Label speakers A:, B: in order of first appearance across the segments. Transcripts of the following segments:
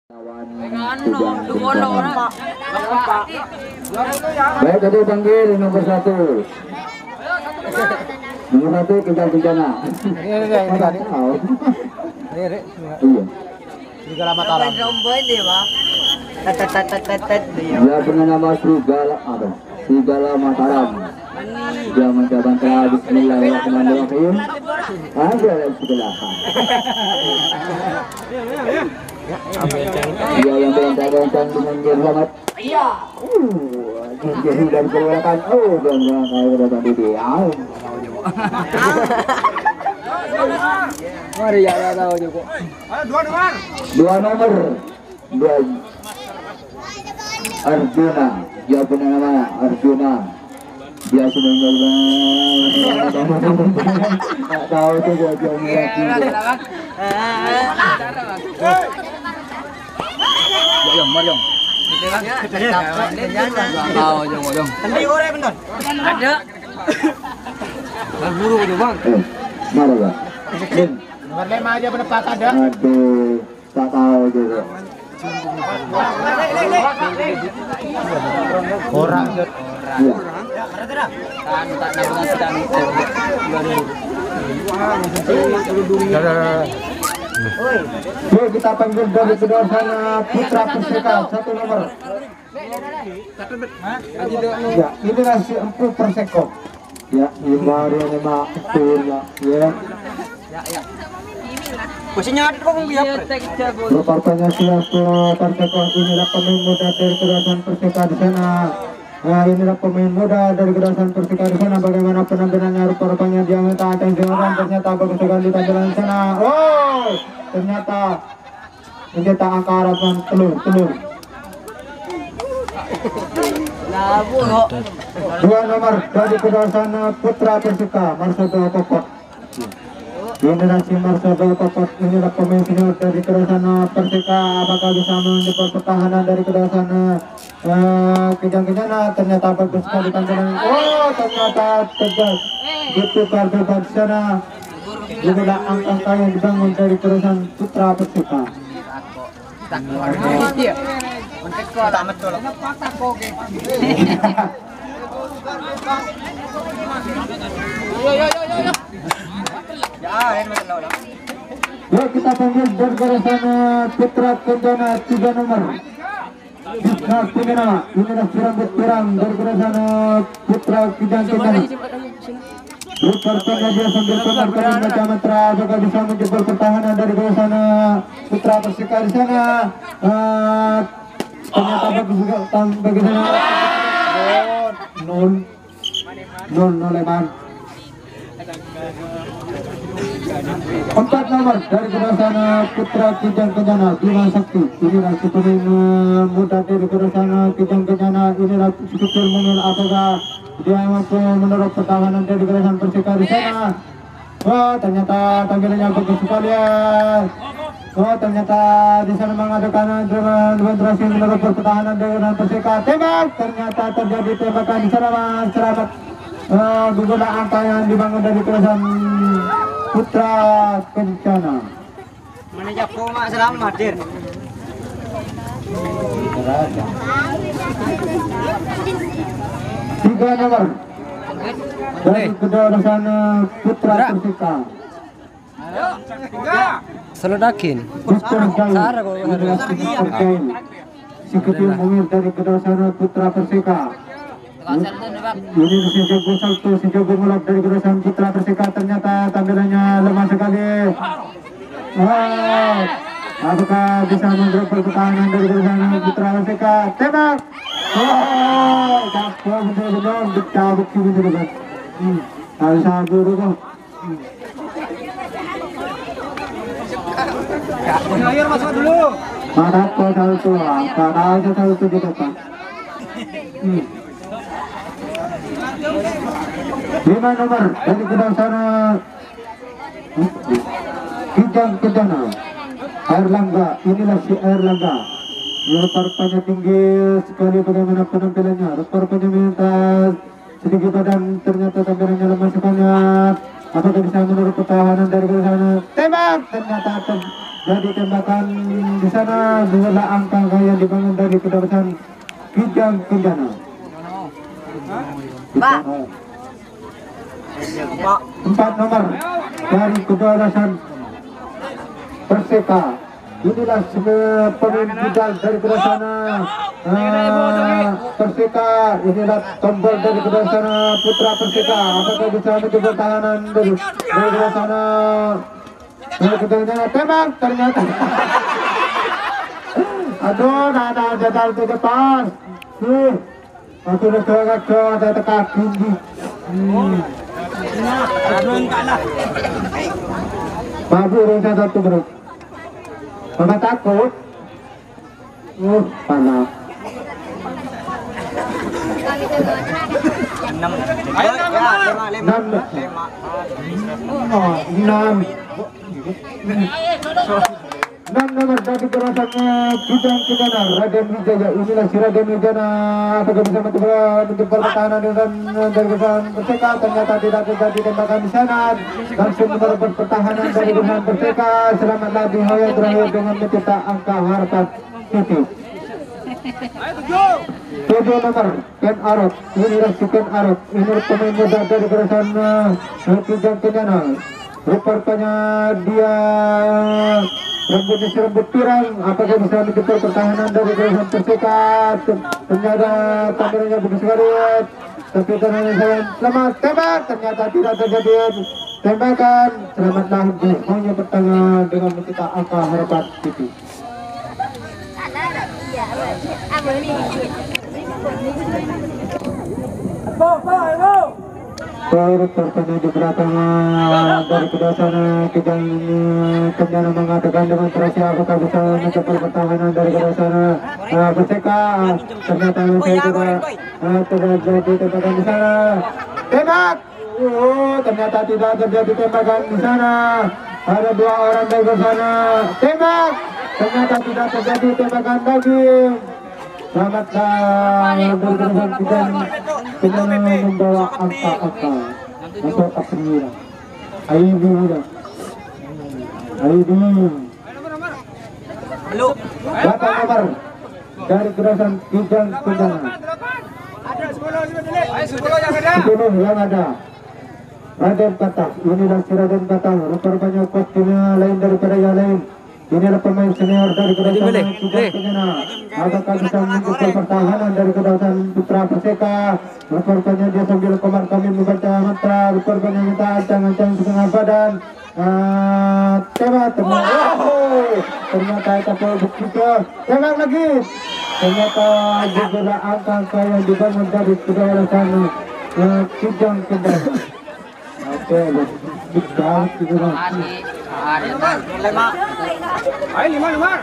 A: Baik, jadi panggil nomor 1. Nomor 1 kita bencana. Iya.
B: Serigala Mataram.
A: Dia punya nama Serigala Mataram. Dia mencoba Bismillahirrahmanirrahim. Ada sebelah. Dia yang berencang dengan selamat. Iya. Jadi dari keluarkan. Dan saya berada di dia.
B: Mari ya tahu juga.
A: Dua nomor. Arjuna. Dia punya nama Arjuna. Dia sudah nggak tahu tuh dia
B: Mariam. Tahu juga. Tadi ore bentar. Ada. Buru aja bang.
A: Mana bang?
B: Nomor 5 aja pendapat ada.
A: Aduh, tak tahu juga.
B: Orang.
A: Iya. Oke, kita panggil dari kedua sana Putra Perseka 1 nomor. Ya, ini nasi Empu Perseko. Ya, ini mah punya. Ya.
B: Posisinya ada kok biar.
A: Rupanya siapa Perseko inilah pemain muda dari kedua Perseka di sana. Nah, inilah pemain muda dari Kedasan Persika di sana. Bagaimana penampilannya, rupa-rupanya dia minta atensi orang. Ternyata bagus sekali tampilan di sana. Oh, ternyata mencetak angka harapan telur. Dua nomor dari Kedasan Putra Persika, Marsodo Kokot. Generasi Marsodo Kokot inilah pemain senior dari Kedasan Persika. Apakah bisa menjadi pertahanan dari Kedasan kejang-kejana? Ternyata bagus sekali tampilan. Oh, ternyata tegas itu kartu di sana. Inilah angka yang dibangun dari Kedasan Putra Persika. Ya, kita panggil dari Kedasan Putra Kencana 3 nomor. Nah, inilah serambut pirang dari Kedasan Putra Kencana. Rupa-rupanya dia sambil pegang Gajah Matra, juga bisa menjebol pertahanan dari Kedasan Putra Persika di sana. Ternyata bagus juga bagi sana. Nol lebar. 4 nomor dari Kedasan Putra Kijang Kencana, Bima Sakti. Inilah si pemain muda dari Kedasan Kijang Kencana. Inilah Sukir Mungil, apakah dia mampu menerap pertahanan dari Kedasan Persika di sana. Wah, ternyata tampilannya bagus sekali ya. Oh, ternyata di sana mengadakan demonstrasi menerap pertahanan dari Kedasan Persika. Tembak, ternyata terjadi tembakan di sana, Mas. Selamat gugur angka yang dibangun dari Kedasan Putra Kencana.
B: Menijak koma selamat dir.
A: 3 nomor dari Kedasan Putra Persika.
B: Seledakin.
A: Si kecil mungil dari Kedasan Putra Persika. Ini si jago salto, si jago mulak dari Kedasan Putra Persika. Ternyata tampilannya lemah sekali. Oh, apakah bisa mengeruk pertahanan dari Kedasan Putra Persika? Tembak. Oh, jatuh betul-betul dicabut betul-betul. Harus sabar kok.
B: Ayo masuk dulu.
A: Mana kau salto? Karena aja salto di depan. 5 nomor dari Kedasan Kijang Kencana, Erlangga. Inilah si Erlangga. Rupa-rupanya tinggi sekali bagaimana penampilannya. Rupa-rupanya minta sedikit badan, ternyata tampilannya lemah sekali. Apakah bisa menurut pertahanan dari Kedasan? Tembak, ternyata jadi tembakan di sana bola angka yang dibangun dari kedalaman Kijang Kencana.
C: Pak.
A: 4 nomor dari kedalaman Perseka. Inilah semua pemain Kijang dari kedalaman Perseka. Inilah tombol dari kedalaman Putra Perseka. Apakah bisa mencoba tahanan dari kedalaman tembak ternyata. Aduh, nada jadal ke depan. Aku udah ke ada teka tinggi. Babu urusan satu bro. Mama takut. Panas. 6 nomor dari gerakannya Kijang Kencana Raden Wijaya. Inilah si Raden Wijaya, apakah bisa menjemput pertahanan dengan dari gerakan Perseka. Ternyata tidak terjadi tembakan di sana, langsung merebut pertahanan dari gerakan Perseka. Selamatlah di Hoya terakhir dengan mencetak angka harapan City. 7 nomor Ken Arok. Inilah si Ken Arok. Ini pemain muda dari gerakan Kijang Kencana. Rupanya dia rambutnya serambut pirang. Apakah bisa menjemput pertahanan dari gerakan Perseka? Ternyata tampilannya bagus sekali, tapi ternyata saya selamat tembak. Ternyata tidak terjadi tembakan. Selamatlah hanya pertahanan dengan mencetak angka harapan City. Terutama di belakang dari kedalaman Kijang Kencana mengatakan dengan terasa apakah bisa mencapai pertahanan dari kedalaman Perseka. Ternyata saya tidak terjadi tembakan di sana. Tembak. Ternyata tidak terjadi tembakan di sana. Ada 2 orang dari sana. Tembak. Ternyata tidak terjadi tembakan lagi. Selamatlah bergerak Kijang Kencana membawa angka-angka untuk April. Aibi. Berapa nomor dari gerakan Kijang Kencana? 10 yang ada. Raden Patah. Inilah si Raden Patah. Rupanya kostumnya lain daripada yang lain. Inilah pemain senior dari kedalaman Kijang Kencana. Apakah bisa menjemput pertahanan dari kedalaman Putra Perseka? Rupanya dia sambil kami membaca mantra. Rupanya kita ancang-ancang setengah badan. Tembak. Ternyata kapal begitu. Tembak lagi. Ternyata juga angka yang dibangun dari kedalaman Kijang Kencana. Oke, kita juga. 5 nomor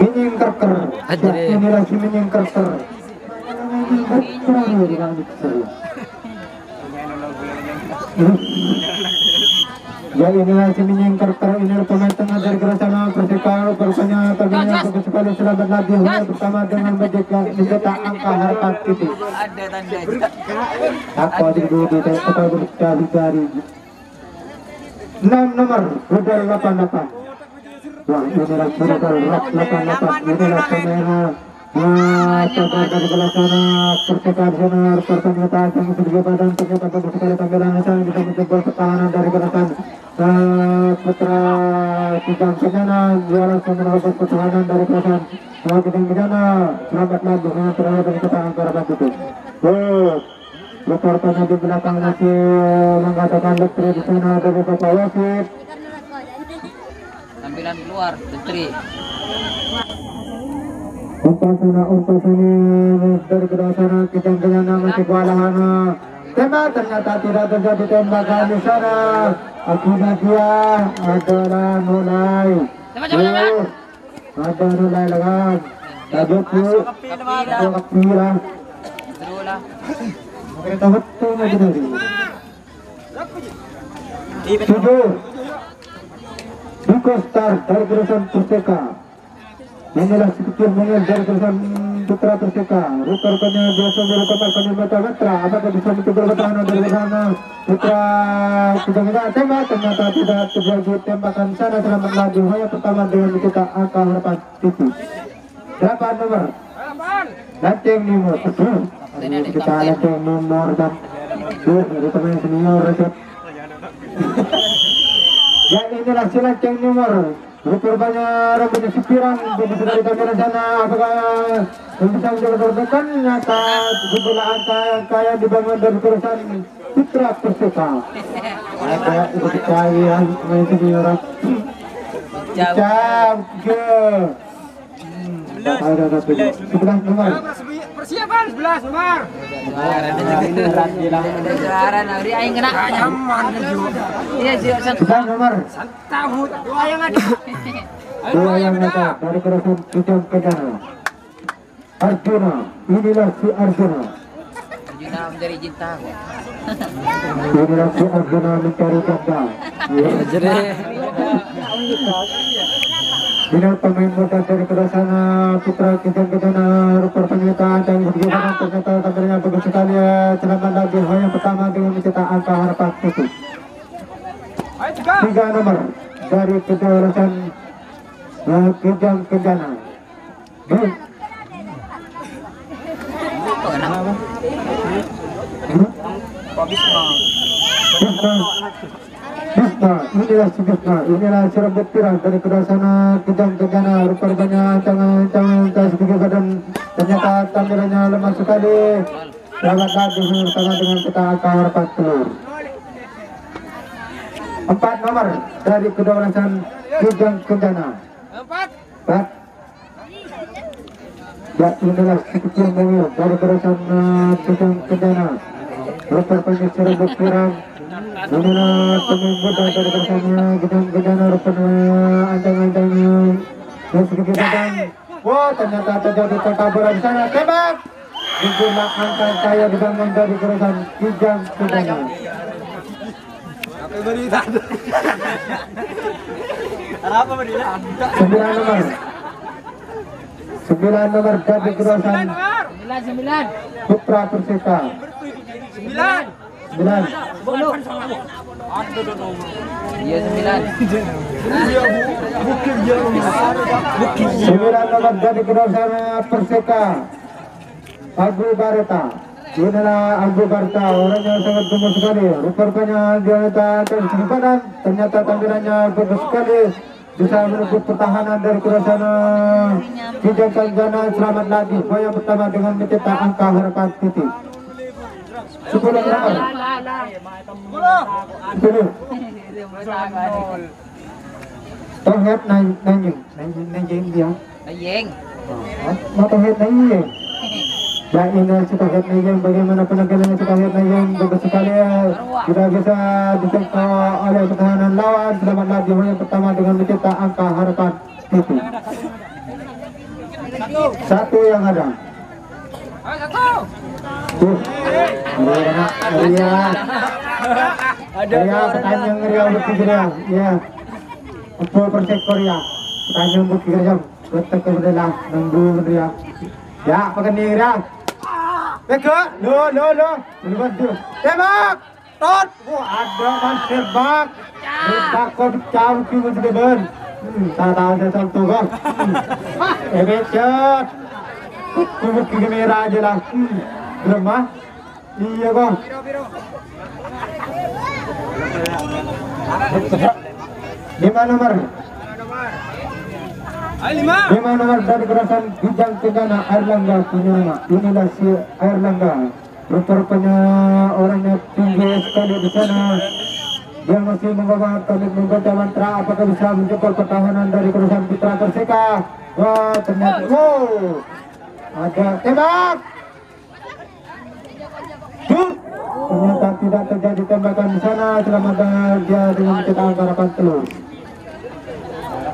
A: Minying Kerker. Inilah si Minying Kerker. Ya, inilah si Minying Kerker. Inilah pemain tengah dari gerakan Perseka. Rupanya tabinya bagus sekali. Selamat lagi bersama dengan mencetak angka harapan City. Aku adik-adik kita berkali-kali. 6 nomor Rudal 88. Wah, inilah Rudal 88. Inilah pemain sabar dari belasana Perseka di sana. Ternyata yang sedikit badan ternyata bagus sekali tampilannya. Saya bisa menjemput pertahanan dari gerakan Putra Kijang Kencana. Juara menerobos pertahanan dari gerakan Kijang Kencana. Selamatlah dengan terakhir dari kita angka harapan itu. Reporternya di belakang masih mengatakan Letri di sana dari Bapak Wasit.
C: Tampilan keluar Letri.
A: Umpas ini dari kedalaman Kijang Kencana masih kewalahan. Tembak. Ternyata tidak terjadi tembakan di sana. Akibat dia adalah mulai. Ada mulai lawan. Tajuk Kapila. Kita betul lagi dari 7 Duko Star dari gerakan Perseka. Inilah sedikit mungkin dari gerakan Putra Perseka, rupa-rupanya biasa merupakan meter-meter. Apakah bisa mencoba bertahan dari sana? Putra tidak tembak, ternyata tidak terjadi tembakan sana. Selamat lagi. Yang pertama dengan kita angka harapan TV. 8 nomor. Lanteng nomor 7. Kita lanteng nomor 6. Dari pemain senior. Ya inilah si lanteng nomor. Rupanya rambutnya sipiran, bisa dari kamera sana. Apakah bisa mencoba berdekan? Nyata jumlah angka yang dibangun dari perusahaan Putra Perseka. Ada ikut kalian main senior. Jam ke 11 nomor.
B: Persiapan 11 nomor.
C: Juara negeri aing kena. Iya,
A: Sudah nomor.
B: Tahu dua yang ada.
A: Dua yang ada dari perusahaan Kijang Kencana. Arjuna, inilah si Arjuna.
C: Arjuna mencari cinta.
A: Inilah si Arjuna mencari cinta. Bina pemain muda dari perusahaan Putra Kijang Kencana. Rupa pernyataan dan kegiatan ternyata kabarnya bagus sekali. Selamat lagi yang pertama dengan mencetak angka harapan itu. 3 nomor dari perusahaan Kijang Kencana. Inilah si Bisma, inilah serabut pirang dari perusahaan Kijang Kencana. Rupanya jangan sedikit badan, ternyata tampilannya lemah sekali. Selamat lagi bersama dengan kita angka harapan telur. 4 nomor dari perusahaan Kijang Kencana. 4. Ya inilah si kecil mungil dari perusahaan Kijang Kencana. Rupanya serabut pirang. Inilah pemain muda dari perusahaan Kijang Kencana. Rupanya ancang-ancangnya dan sedikit badan. Wah ternyata terjadi terkaburan di sana. Tembak. Jumlah angka kaya dibangun dari perusahaan Kijang Kencana.
B: Apa berdiri?
A: 9 nomor. 9 nomor dari perusahaan
C: 9.
A: Putra Perseka.
B: 9.
A: 9.
C: Iya 9.
A: 9 nomor dari perusahaan Perseka. Abu Bareta. Inilah Abu Bareta, orangnya sangat gemuk sekali. Rupanya dia dari segi badan, ternyata tampilannya bagus sekali. Bisa merebut pertahanan dari perusahaan Kijang Kencana. Selamat lagi. Yang pertama dengan mencetak angka harapan titik. 10 nomor. 10. Tohet nanjing dia.
C: Ayeng.
A: Mau tohet nanjing. Ya ini si tohet nanjing, bagaimana penampilannya si tohet nanjing, bagus sekali. Tidak bisa dicekto oleh pertahanan lawan. Selamat lagi yang pertama dengan mencetak angka harapan itu. 1 yang ada. Ria pertanyaan Ria bukti Ria, ya. Untuk persek Korea, pertanyaan bukti Ria, betul kebetulan nunggu Ria. Ya, pakai nih Ria. Teka, lo, bantu. Tembak, tot. Ada kan tembak. Takut jauh kiri sebenar. Tahu saya contoh kan. Shot. Kubuk kamera aja lah. Lemah. Iya kok. 5 nomor. 5 nomor dari perusahaan Kijang Kencana. Airlangga punya nama. Inilah si Airlangga. Rupanya orangnya tinggi sekali di sana. Dia masih membawa membaca mantra. Apakah bisa menjebol pertahanan dari perusahaan Putra Perseka? Wah ternyata. Wow. Ada tembak. Ternyata tidak terjadi tembakan di sana. Selamat dia dengan mencetak angka harapan telur.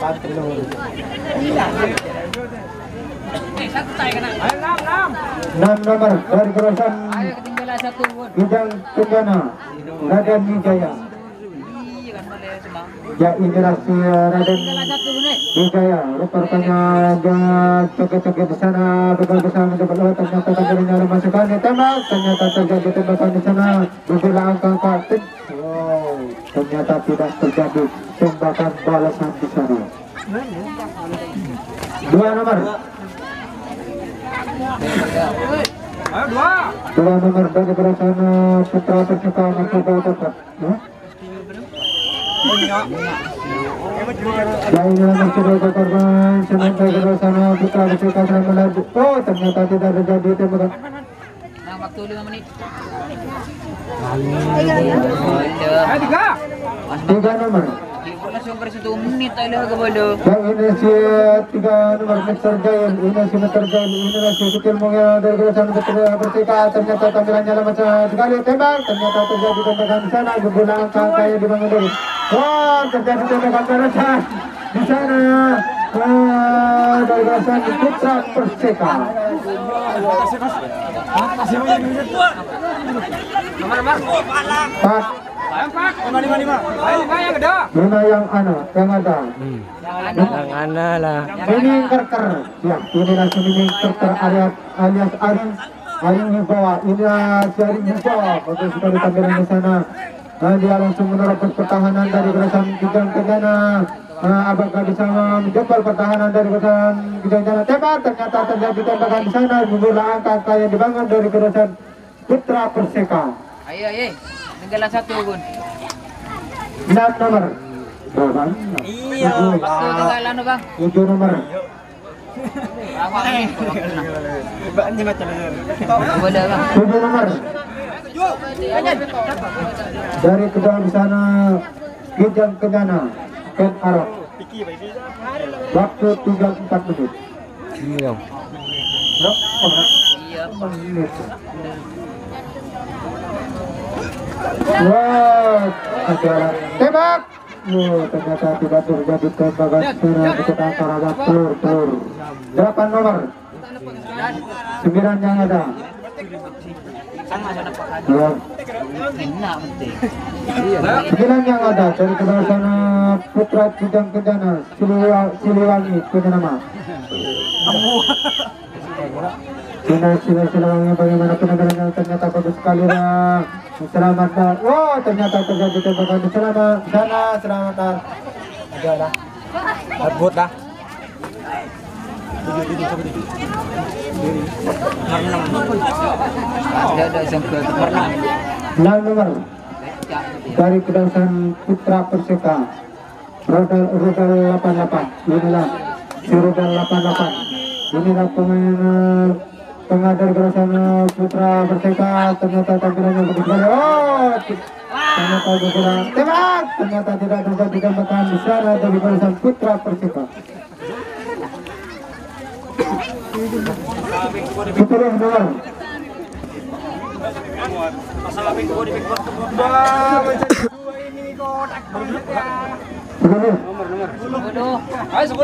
A: 6 nomor dari perusahaan
C: Ayo ketinggalan 1 pun.
A: Kijang Kencana. Raden Wijaya.
C: Iya kan boleh semang.
A: Ya inilah si Raden
C: Tinggal 1 menit.
A: Wijaya, rupa-rupanya dia coket-coket di sana, bersama dapat lewat, ternyata tangannya memasukkan tembak, ternyata terjadi tembakan di sana, berbeda angka. Wow, ternyata tidak terjadi tembakan balasan di sana. 2 nomor.
B: Ayo
A: 2 nomor dari barisan Putra Perseka mencoba tepat. Ya inilah mencoba korban sampai ke sana Putra Perseka sedang melaju. Oh ternyata tidak terjadi tembakan.
C: Nah, waktu 5 menit.
B: Ayo 3.
A: 3 nomor.
C: Langsung beres 1 menit aja ke bodoh.
A: Yang ini si 3 nomor Mr. Jail, ini si Mr. Jail, inilah si kecil mungil dari barisan Putra Perseka. Ternyata tampilannya lemah sekali tembak, ternyata terjadi tembakan di sana, gembira angka kayak dibangun dari. Wah, terjadi tembakan balasan di sana. Dari barisan Putra Perseka.
B: Nomor.
A: 4.
B: Ayo 4. 5. Ayo yang ada.
A: Lima yang ada.
C: Yang
D: Ana lah.
A: Ini kerker, ya inilah ini kerker alias Aring Wibawa. Inilah si Aring Wibawa. Betul sekali tampilan di sana. Dia langsung menerobos pertahanan dari barisan Kijang Kencana. Apakah bisa menjebol pertahanan dari barisan Kijang Kencana? Tembak, ternyata terjadi tembakan di sana. Membola angka yang dibangun dari barisan Putra Perseka.
C: Ayo. Tinggal 1 Gun.
A: 6 nomor. Berapa?
B: Iya.
C: Waktu tinggal anu Bang.
A: 7 nomor.
C: Awak ni.
B: Banyak macam
C: Boleh Bang.
A: 7 nomor. Dari kedua di sana Kijang Kencana Ken Arok. Waktu 34 menit.
D: Iya.
C: Iya.
A: Menit. Wah, acara tembak. Ternyata tidak terjadi tembakan secara dekat antara telur. 8 nomor. 9 yang ada. Ya. 9 yang ada dari kedua sana Putra Kijang Kencana Siliwangi punya nama. Siliwangi bagaimana penanganannya, ternyata bagus sekali lah. Selamat. Oh ternyata terjadi tembakan di sana. Selamat.
B: Ada dah. Abot dah.
C: Ada sampai ke pernah.
A: 6 nomor dari kedasan Putra Perseka Rodal 88. Inilah si Rodal 88. Inilah pemain tengah dari kedasan Putra Perseka. Ternyata tampilannya bagus sekali. Oh ternyata juga tembak. Ternyata tidak terjadi tembakan di sana dari kedasan Putra Perseka. 10 nomor.
C: Bodoh.
B: Ayo 10.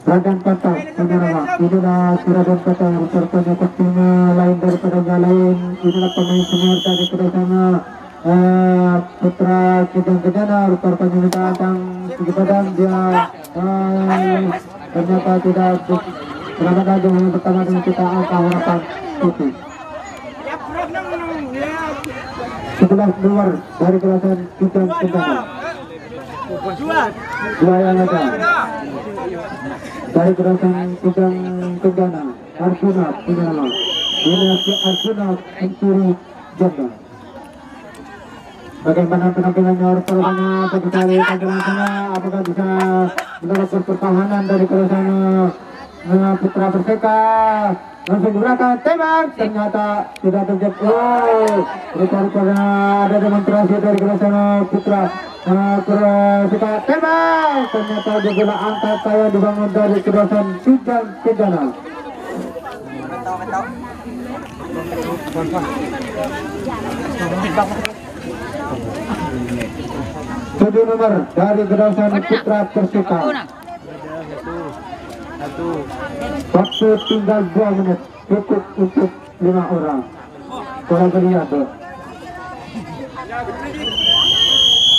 A: Raden Patah, penyerang. Inilah si Raden Patah, rupanya kostiumnya lain daripada yang lain. Inilah pemain senior dari kedua Putra Kijang Kencana. Rupanya minta datang di badan dia. Ternyata tidak selamat aja yang pertama dengan kita angka harapan putih. 11 luar dari kelasan Kijang Kencana. 2 yang ada dari kelasan Kijang Kencana. Arjuna punya nama. Ini Arjuna Pencuri Janda. Bagaimana penampilannya, rupanya bagi sekali tampilan sana. Apakah bisa menerobos pertahanan dari kelasan Putra Perseka? Langsung gerakan tembak, ternyata tidak terjadi. Oh, rupanya ada demonstrasi dari kelasan Putra Perseka. Tembak, ternyata juga angkat saya dibangun dari kelasan Kijang Kencana. Tujuh nomor dari kelasan Putra Perseka. Waktu tinggal 2 menit, cukup untuk 5 orang. Kalau lihat,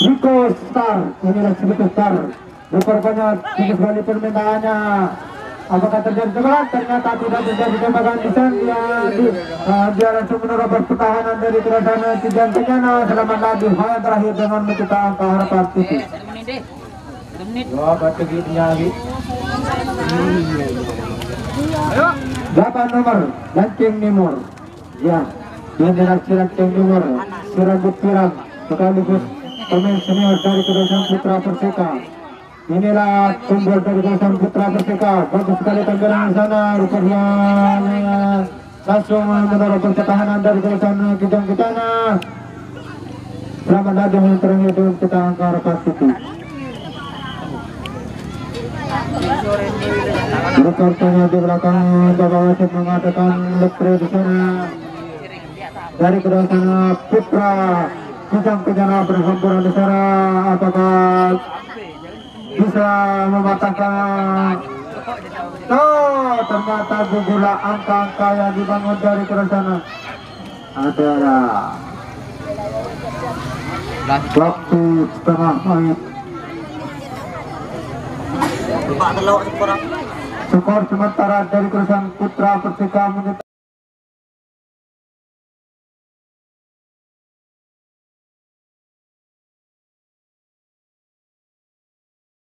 A: Riko Ciko Star, inilah Ciko Star. Rupanya tinggi sekali permintaannya. Apakah terjadi tembakan? Ternyata tidak terjadi tembakan di sana. Dia langsung menerobos pertahanan dari Kerasana Kijang Kencana. Selamat lagi hal terakhir dengan mencetak angka harapan titik.
C: 1 menit.
B: Wah, batu gitunya lagi.
A: 8 nomor Lancing Nimur. Ya, dia direksi Lancing Nimur. Sirabut Piram sekaligus pemain senior dari Kedosan Putra Perseka. Inilah tunggul dari Kedosan Putra Perseka. Bagus sekali tanggalan di sana. Rupanya langsung mendorong pertahanan dari Kedosan Kijang Kencana. Selamat datang yang terakhir dengan kita angka harapan titik. Rekornya di belakang Bapak Wasit mengatakan lepre di sana dari Kedosan Putra Kijang Kencana berhamburan di sana. Apakah bisa mematahkan? Oh, ternyata gugulah angka-angka yang dibangun dari Kedosan adalah waktu setengah menit. Skor sementara dari Kedosan Putra Perseka